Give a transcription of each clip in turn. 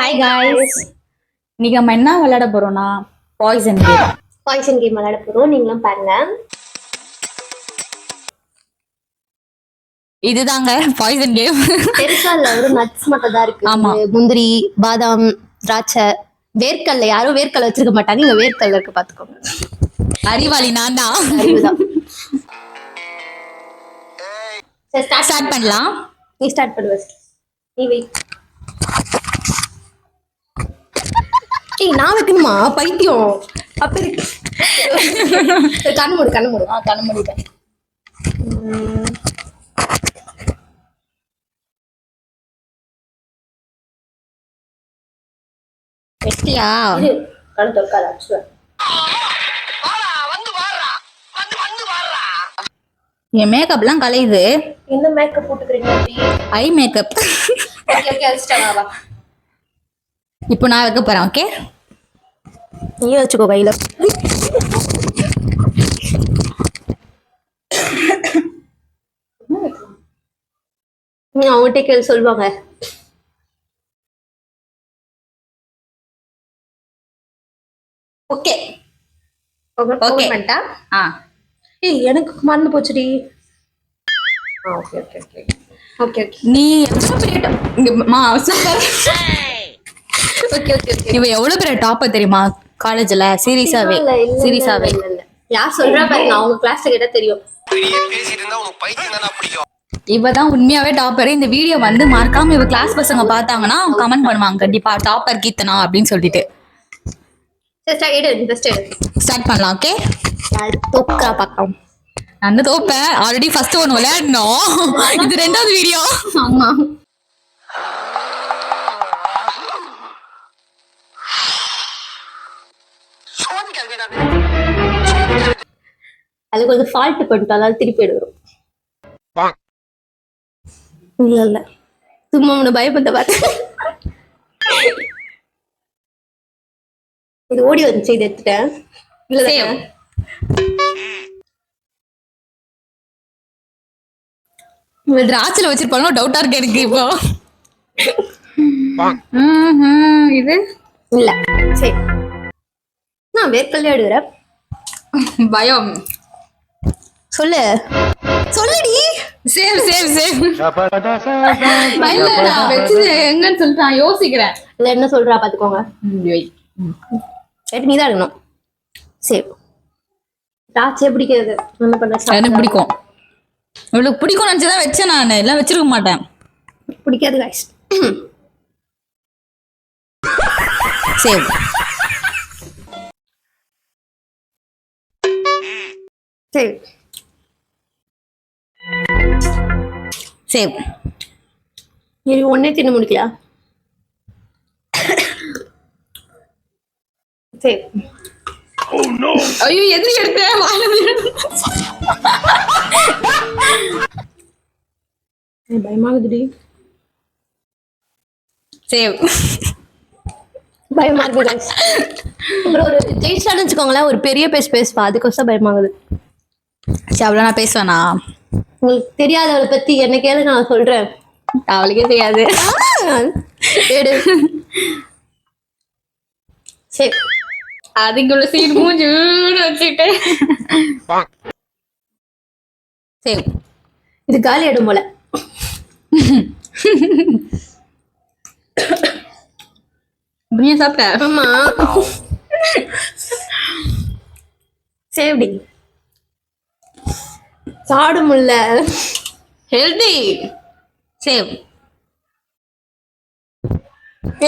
Hi guys, இன்னைக்கு நம்ம என்ன விளையாட போறோம்னா பாய்சன் கேம் விளையாட போறோம். நீங்களும் பாருங்க. இதுதாங்க பாய்சன் கேம். பெருசா இல்ல, ஒரு நட்ஸ் மட்டும் தான் இருக்கு. ஆமா. முந்திரி, பாதாம், திராட்சை, வேர்க்கல்ல. யாரும் வேர்க்கல்ல வச்சிருக்க மாட்டாங்க. இங்க வேர்க்கல்ல இருக்கு, பாத்துக்கோங்க. அறிவாளி நான் தான். அறிவுதான். ஸ்டார்ட் பண்ணலாம். நீ ஸ்டார்ட் பண்ணு. நீ வை. நான் வைக்கணுமா? பைத்தியம். அப்ப இருக்கு. கண்ணு மூடு. கண்ணு மூடிட்டேன். வெட்டியா கண்ணு தொற்காத. என் மேக்கப்லாம் கலையுது. என்ன மேக்கப் போட்டுக்கிறீங்க? Eye makeup. இப்போ நான் வைக்க போறேன். ஓகே, நீ வச்சுக்கோ கையில. அவங்ககிட்ட கேள்வி சொல்லுவாங்க. ஓகே ஓகே பண்ணிட்டா? ஏய், எனக்கு மறந்து போச்சுடி. Okay okay okay okay okay. நீ எவ்வளவு பெரிய சூப்பர். Okay okay okay. இவ எவ்வளவு பெரிய டாப்பர் தெரியுமா காலேஜ்ல? சீரியஸாவே சீரியஸாவே. யார் சொல்றா பாருங்க, அவங்க கிளாஸ்ல கேட்டா தெரியும். இவ தான் உண்மையாவே டாப்பர். இந்த வீடியோ வந்து மறக்காம இவ கிளாஸ் பசங்க பார்த்தாங்கன்னா கமெண்ட் பண்ணுவாங்க கண்டிப்பா, டாப்பர் கீர்த்தனா அப்படின்னு சொல்லிட்டு. ஸ்டார்ட் பண்ணலாம். ஓகே, தோக்கா பாக்கலாம். நான் தோப்பேன். ஆல்ரெடி ஃபர்ஸ்ட் ஒன் விளையாடணும். இது ரெண்டாவது வீடியோ. ஆமா, அது கொஞ்சம் ஃபால்ட் பண்ணிட்டோம், அதாவது திருப்பி எடுக்கிறோம். இல்ல இல்ல, சும்மா உன்னை பயப்பட்ட பார்த்து. இது ஓடி வந்துச்சு, இது எடுத்துட்டேன். இல்ல திராட்சையில வச்சிருப்பாங்க, டவுட்டா இருக்கு எனக்கு இப்போ. இது இல்ல. சரி, நான் வேர்க்கல்ல எடுக்கிறேன். பயம். சொல்லுடி. சேம் எங்கன்னு சொல்லிட்டு நான் யோசிக்கிறேன். இல்ல என்ன சொல்றா பாத்துக்கோங்க. நீதான் எடுக்கணும். சரி, திராட்சை பிடிக்கிறது என்ன பண்ண? எனக்கு பிடிக்கும். இவளுக்கு பிடிக்கும் நினைச்சுதான் வச்சேன். நான் எல்லாம் வச்சிருக்க மாட்டேன். பிடிக்காது காய்ஸ். சரி சரி சரி. நீ ஒன்னே தின்னு முடிக்கலாம். சரி. ஐயோ, எதிரி எடுத்தேன். பயமாகுதுடி. சரி, பயமா இருக்கு guys. அப்புறம் ஒரு ஜெயிச்சான்னு வச்சுக்கோங்களேன், ஒரு பெரிய பேசுவா, அதுக்கோசம் பயமாகுது. சரி, அவ்வளோ நான் பேசுவேனா? உங்களுக்கு தெரியாதவளை பத்தி என்ன கேளுங்க, நான் சொல்றேன். அவளுக்கே தெரியாது. எடு. சரி, அதுக்குள்ள சீன் மூஞ்சி வச்சுக்கிட்டு. சரி, இது காலி ஆயிடும் போல. நீ சாப்பிட்ட? ஆமா. சேவ்டி சாடு முல்ல. ஹெல்தி. சேவ்.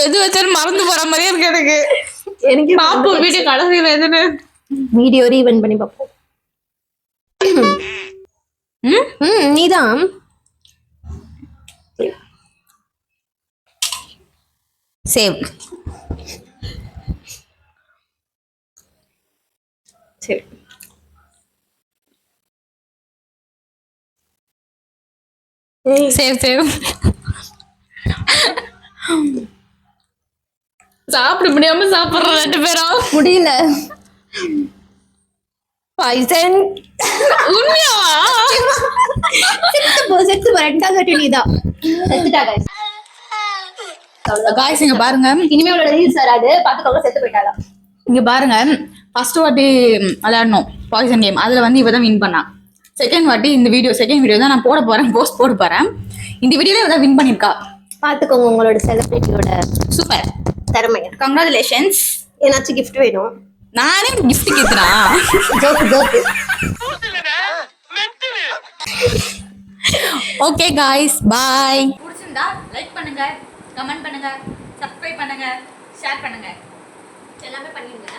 எது வச்சாலும் மறந்து போற மாதிரியே இருக்கு எனக்கு. எனக்கு பாப்போம் வீடியோ கடைசியில எதுன்னு. வீடியோ ரீவன் பண்ணி பார்ப்போம். நீதான். சேவ். சரி, சேவ். சாப்பிட முடியாம சாப்பிடுறோம் ரெண்டு பேரும். முடியல. பாய்சன். உண்மையாவா? செத்து போ ரெண்டாவது வாட்டி நீதான் செத்துட்டா guys. காய்ஸ் இங்க பாருங்க, இனிமே உள்ள ரீல்ஸ் வராது, பாத்துக்கோங்க. செத்து போயிட்டாலும் இங்க பாருங்க. ஃபர்ஸ்ட் வாட்டி விளையாடணும் பாய்சன் கேம், அதுல வந்து இவ தான் வின் பண்ணா. செகண்ட் வீடியோ தான் நான் போஸ்ட் போட போறேன். இந்த வீடியோல இவ தான் வின் பண்ணிருக்கா. பாத்துக்கோங்க உங்களோட செலிபிரிட்டியோட சூப்பர், திறமைய. கங்க்ராச்சுலேஷன்ஸ். ஏதாச்சும் gift வேணும்? நானே கிஃப்ட் கேட்குறா. ஜோக்கு. ஓகே காய்ஸ், பாய். பிடிச்சிருந்தா லைக் பண்ணுங்க, கமெண்ட் பண்ணுங்க, சப்ஸ்கிரைப் பண்ணுங்க, ஷேர் பண்ணுங்க, எல்லாமே பண்ணிடுங்க.